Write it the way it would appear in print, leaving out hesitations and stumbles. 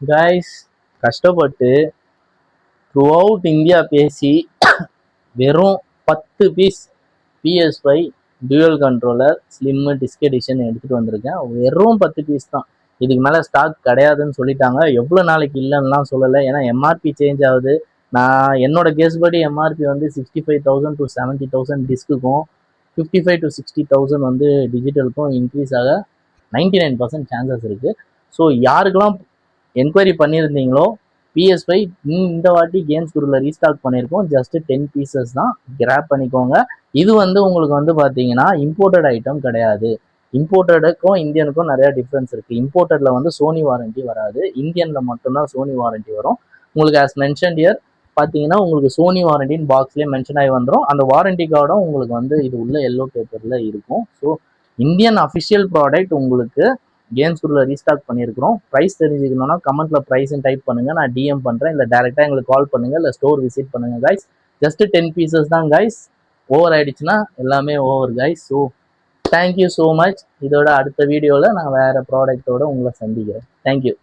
Guys கஷ்டப்பட்டு through out India பேசி வெறும் 10 piece PS5 dual controller slim disc edition எடுத்துகிட்டு வந்திருக்கேன். வெறும் 10 பீஸ் தான். இதுக்கு மேலே ஸ்டாக் கிடையாதுன்னு சொல்லிட்டாங்க. எவ்வளோ நாளைக்கு இல்லைன்னுலாம் சொல்லலை, ஏன்னா எம்ஆர்பி சேஞ்ச் ஆகுது. நான் என்னோட கேஸ் படி எம்ஆர்பி வந்து 65,000 to 70,000 டிஸ்க்குக்கும் 55 to 60,000 வந்து டிஜிட்டலுக்கும் இன்க்ரீஸ் ஆக 99% சான்சஸ் இருக்குது. ஸோ யாருக்கெல்லாம் என்கொயரி பண்ணியிருந்தீங்களோ PS5 இந்த வாட்டி கேம்ஸ் குரூப்ல ரீஸ்டாக் பண்ணியிருக்கோம். ஜஸ்ட் 10 பீசஸ் தான், கிராப் பண்ணிக்கோங்க. இது வந்து உங்களுக்கு வந்து பார்த்தீங்கன்னா இம்போர்ட்டட் ஐட்டம் கிடையாது. இம்போர்ட்டடுக்கும் இந்தியனுக்கும் நிறைய டிஃப்ரென்ஸ் இருக்குது. இம்போர்ட்டடில் வந்து சோனி வாரண்டி வராது, இந்தியனில் மட்டும்தான் சோனி வாரண்டி வரும். உங்களுக்கு ஆஸ் மென்ஷன் இயர் பார்த்தீங்கன்னா உங்களுக்கு சோனி வாரண்டின்னு பாக்ஸ்லேயே மென்ஷன் ஆகி வந்துடும். அந்த வாரண்டி கார்டும் உங்களுக்கு வந்து இது உள்ள எல்லோ பேப்பரில் இருக்கும். ஸோ இந்தியன் அஃபிஷியல் ப்ராடக்ட் உங்களுக்கு கேம்ஸ் குரூப்ல ரீஸ்டாக் பண்ணியிருக்கிறோம். ப்ரைஸ் தெரிஞ்சுக்கணும்னா கமெண்ட்ல ப்ரைஸ்ன்னு டைப் பண்ணுங்க, நான் டிஎம் பண்ணுறேன். இல்லை டேரெக்டாக எங்களுக்கு கால் பண்ணுங்க, இல்லை ஸ்டோர் விசிட் பண்ணுங்க கைஸ். ஜஸ்ட் 10 பீசஸ் தான் கைஸ். ஓவர் ஆயிடுச்சுன்னா எல்லாமே over guys. So thank you so much. இதோட அடுத்த வீடியோவில் நான் வேற ப்ராடக்டோட உங்களை சந்திக்கிறேன். தேங்க்யூ.